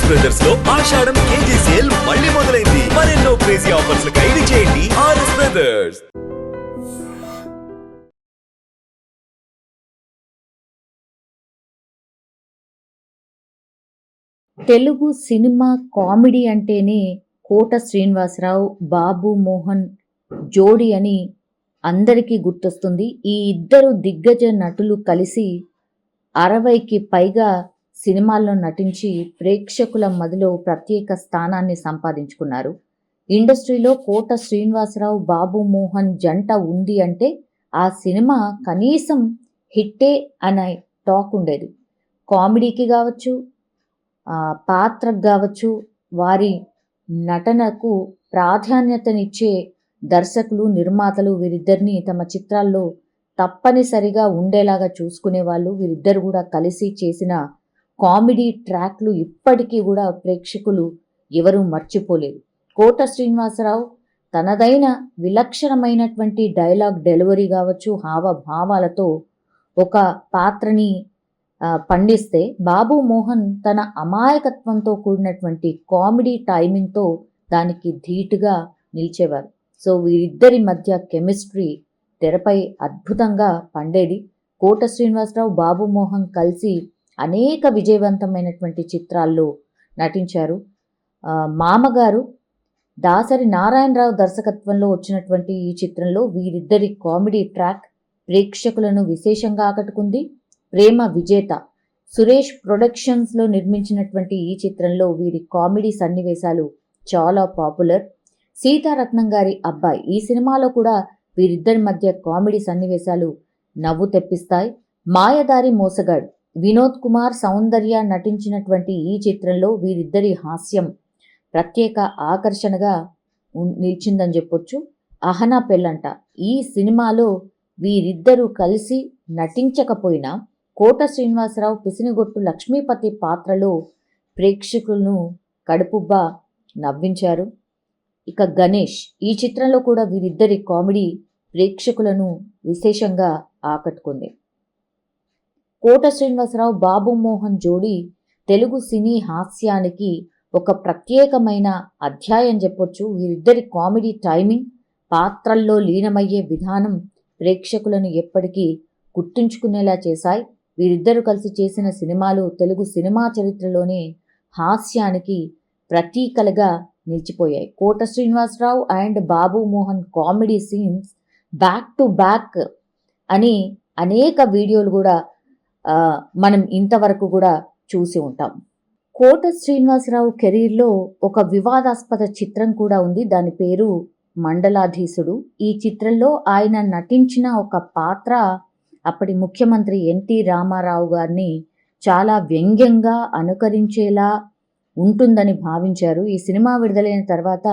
RS brothers లో ఆషాఢం KG sale మళ్ళీ మొదలైంది. మరెన్నో క్రేజీ ఆఫర్స్ ఖైదీ చేయండి RS brothers. Telugu cinema comedy అంటేనే కోట శ్రీనివాసరావు, బాబు మోహన్ జోడి అని అందరికీ గుర్తొస్తుంది. ఈ ఇద్దరు దిగ్గజ నటులు కలిసి 60కి పైగా సినిమాల్లో నటించి ప్రేక్షకుల మదిలో ప్రత్యేక స్థానాన్ని సంపాదించుకున్నారు. ఇండస్ట్రీలో కోట శ్రీనివాసరావు, బాబు మోహన్ జంట ఉంది అంటే ఆ సినిమా కనీసం హిట్టే అనే టాక్ ఉండేది. కామెడీకి కావచ్చు, పాత్రకు కావచ్చు, వారి నటనకు ప్రాధాన్యతనిచ్చే దర్శకులు, నిర్మాతలు వీరిద్దరిని తమ చిత్రాల్లో తప్పనిసరిగా ఉండేలాగా చూసుకునేవాళ్ళు. వీరిద్దరు కూడా కలిసి చేసిన కామెడీ ట్రాక్లు ఇప్పటికీ కూడా ప్రేక్షకులు ఎవరూ మర్చిపోలేరు. కోట శ్రీనివాసరావు తనదైన విలక్షణమైనటువంటి డైలాగ్ డెలివరీ కావచ్చు, హావభావాలతో ఒక పాత్రని పండిస్తే, బాబు మోహన్ తన అమాయకత్వంతో కూడినటువంటి కామెడీ టైమింగ్తో దానికి ధీటుగా నిలిచేవారు. సో వీరిద్దరి మధ్య కెమిస్ట్రీ తెరపై అద్భుతంగా పండేది. కోట శ్రీనివాసరావు, బాబు మోహన్ కలిసి అనేక విజయవంతమైనటువంటి చిత్రాల్లో నటించారు. మామగారు దాసరి నారాయణరావు దర్శకత్వంలో వచ్చినటువంటి ఈ చిత్రంలో వీరిద్దరి కామెడీ ట్రాక్ ప్రేక్షకులను విశేషంగా ఆకట్టుకుంది. ప్రేమ విజేత సురేష్ ప్రొడక్షన్స్లో నిర్మించినటువంటి ఈ చిత్రంలో వీరి కామెడీ సన్నివేశాలు చాలా పాపులర్. సీతారత్నం గారి అబ్బాయి ఈ సినిమాలో కూడా వీరిద్దరి మధ్య కామెడీ సన్నివేశాలు నవ్వు తెప్పిస్తాయి. మాయదారి మోసగాడు వినోద్ కుమార్, సౌందర్య నటించినటువంటి ఈ చిత్రంలో వీరిద్దరి హాస్యం ప్రత్యేక ఆకర్షణగా నిలిచిందని చెప్పొచ్చు. అహనా పెళ్ళంట ఈ సినిమాలో వీరిద్దరూ కలిసి నటించకపోయినా కోట శ్రీనివాసరావు పిసినిగొట్టు లక్ష్మీపతి పాత్రలో ప్రేక్షకులను కడుపుబ్బా నవ్వించారు. ఇక గణేష్ ఈ చిత్రంలో కూడా వీరిద్దరి కామెడీ ప్రేక్షకులను విశేషంగా ఆకట్టుకుంది. కోట శ్రీనివాసరావు, బాబు మోహన్ జోడీ తెలుగు సినీ హాస్యానికి ఒక ప్రత్యేకమైన అధ్యాయం చెప్పొచ్చు. వీరిద్దరి కామెడీ టైమింగ్, పాత్రల్లో లీనమయ్యే విధానం ప్రేక్షకులను ఎప్పటికీ గుర్తుంచుకునేలా చేశాయి. వీరిద్దరూ కలిసి చేసిన సినిమాలు తెలుగు సినిమా చరిత్రలోనే హాస్యానికి ప్రతీకలుగా నిలిచిపోయాయి. Kota Srinivasa Rao and Babu Mohan comedy scenes back to back అని అనేక వీడియోలు కూడా మనం ఇంతవరకు కూడా చూసి ఉంటాం. కోట శ్రీనివాసరావు కెరీర్లో ఒక వివాదాస్పద చిత్రం కూడా ఉంది. దాని పేరు మండలాధీశుడు. ఈ చిత్రంలో ఆయన నటించిన ఒక పాత్ర అప్పటి ముఖ్యమంత్రి ఎన్టీ రామారావు గారిని చాలా వ్యంగ్యంగా అనుకరించేలా ఉంటుందని భావించారు. ఈ సినిమా విడుదలైన తర్వాత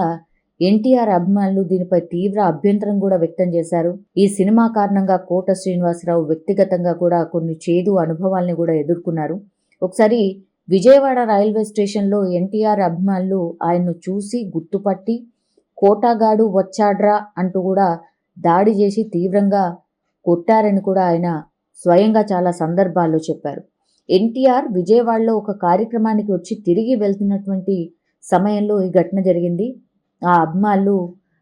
ఎన్టీఆర్ అభిమానులు దీనిపై తీవ్ర అభ్యంతరం కూడా వ్యక్తం చేశారు. ఈ సినిమా కారణంగా కోట శ్రీనివాసరావు వ్యక్తిగతంగా కూడా కొన్ని చేదు అనుభవాల్ని కూడా ఎదుర్కొన్నారు. ఒకసారి విజయవాడ రైల్వే స్టేషన్లో ఎన్టీఆర్ అభిమానులు ఆయన్ను చూసి గుర్తుపట్టి కోటాగాడు వచ్చాడ్రా అంటూ కూడా దాడి చేసి తీవ్రంగా కొట్టారని కూడా ఆయన స్వయంగా చాలా సందర్భాల్లో చెప్పారు. ఎన్టీఆర్ విజయవాడలో ఒక కార్యక్రమానికి వచ్చి తిరిగి వెళ్తున్నటువంటి సమయంలో ఈ ఘటన జరిగింది. ఆ అభిమానులు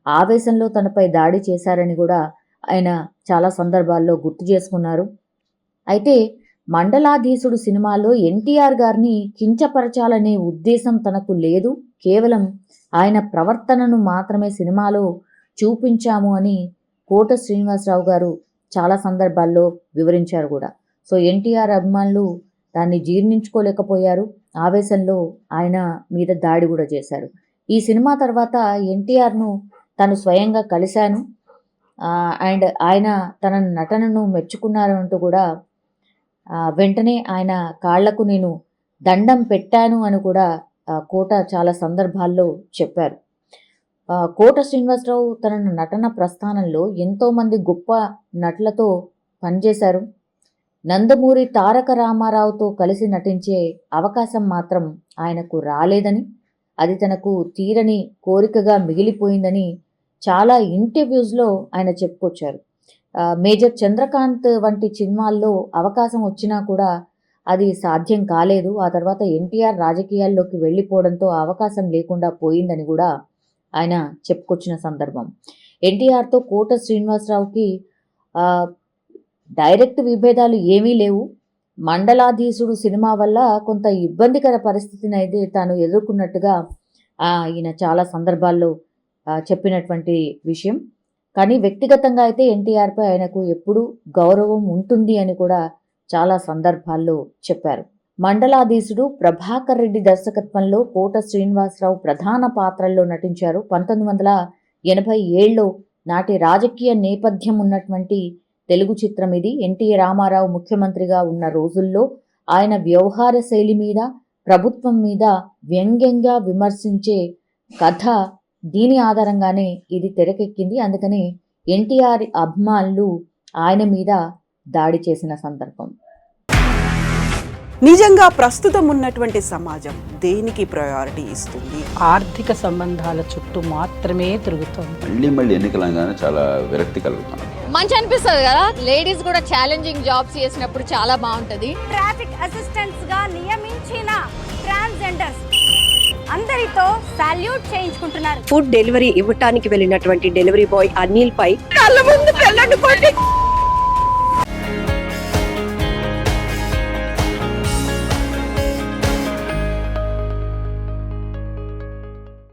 ఆవేశంలో తనపై దాడి చేశారని కూడా ఆయన చాలా సందర్భాల్లో గుర్తు చేసుకున్నారు. అయితే మండలాధీశుడు సినిమాలో ఎన్టీఆర్ గారిని కించపరచాలనే ఉద్దేశం తనకు లేదు, కేవలం ఆయన ప్రవర్తనను మాత్రమే సినిమాలో చూపించాము అని కోట శ్రీనివాసరావు గారు చాలా సందర్భాల్లో వివరించారు కూడా. సో ఎన్టీఆర్ అభిమానులు దాన్ని జీర్ణించుకోలేకపోయారు. ఆవేశంలో ఆయన మీద దాడి కూడా చేశారు. ఈ సినిమా తర్వాత ఎన్టీఆర్ను తను స్వయంగా కలిశాను అండ్ ఆయన తన నటనను మెచ్చుకున్నారు అంటూ కూడా వెంటనే ఆయన కాళ్లకు నేను దండం పెట్టాను అని కూడా కోట చాలా సందర్భాల్లో చెప్పారు. కోట శ్రీనివాసరావు తన నటన ప్రస్థానంలో ఎంతోమంది గొప్ప నటులతో పనిచేశారు. నందమూరి తారక రామారావుతో కలిసి నటించే అవకాశం మాత్రం ఆయనకు రాలేదని, అది తనకు తీరని కోరికగా మిగిలిపోయిందని చాలా ఇంటర్వ్యూస్లో ఆయన చెప్పుకొచ్చారు. మేజర్ చంద్రకాంత్ వంటి సినిమాల్లో అవకాశం వచ్చినా కూడా అది సాధ్యం కాలేదు. ఆ తర్వాత ఎన్టీఆర్ రాజకీయాల్లోకి వెళ్ళిపోవడంతో ఆ అవకాశం లేకుండా పోయిందని కూడా ఆయన చెప్పుకొచ్చిన సందర్భం. ఎన్టీఆర్తో కోట శ్రీనివాసరావుకి డైరెక్ట్ విభేదాలు ఏమీ లేవు. మండలాధీశుడు సినిమా వల్ల కొంత ఇబ్బందికర పరిస్థితిని అయితే తాను ఎదుర్కొన్నట్టుగా ఈయన చాలా సందర్భాల్లో చెప్పినటువంటి విషయం. కానీ వ్యక్తిగతంగా అయితే ఎన్టీఆర్పై ఆయనకు ఎప్పుడూ గౌరవం ఉంటుంది అని కూడా చాలా సందర్భాల్లో చెప్పారు. మండలాధీశుడు ప్రభాకర్ రెడ్డి దర్శకత్వంలో కోట శ్రీనివాసరావు ప్రధాన పాత్రల్లో నటించారు. 1987లో నాటి రాజకీయ నేపథ్యం ఉన్నటువంటి తెలుగు చిత్రం ఇది. ఎన్టీ రామారావు ముఖ్యమంత్రిగా ఉన్న రోజుల్లో ఆయన వ్యవహార శైలి మీద, ప్రభుత్వం మీద వ్యంగ్యంగా విమర్శించే కథ దీని ఆధారంగానే ఇది తెరకెక్కింది. అందుకని ఎన్టీఆర్ అభిమానులు ఆయన మీద దాడి చేసిన సందర్భం. నిజంగా ప్రస్తుతం ఉన్నటువంటి సమాజం దేనికి ప్రయారిటీ ఇస్తుంది? ఆర్థిక సంబంధాల చుట్టూ మాత్రమే తిరుగుతోంది. మళ్ళీ ఎన్నికలంగానే చాలా విరక్తి కలుగుతున్నాం. మంచి అనిపిస్తుంది కదా, లేడీస్ కూడా ఛాలెంజింగ్ జాబ్స్ చేసినప్పుడు చాలా బాగుంటది. ట్రాఫిక్ అసిస్టెంట్స్ గా నియమించిన ట్రాన్స్జెండర్స్ అందరితో సాల్యూట్ చేయించుకుంటున్నారు. ఫుడ్ డెలివరీ ఇవ్వటానికి వెళ్ళినటువంటి డెలివరీ బాయ్ అనిల్ పై కళ్ళ ముందు పెళ్ళండి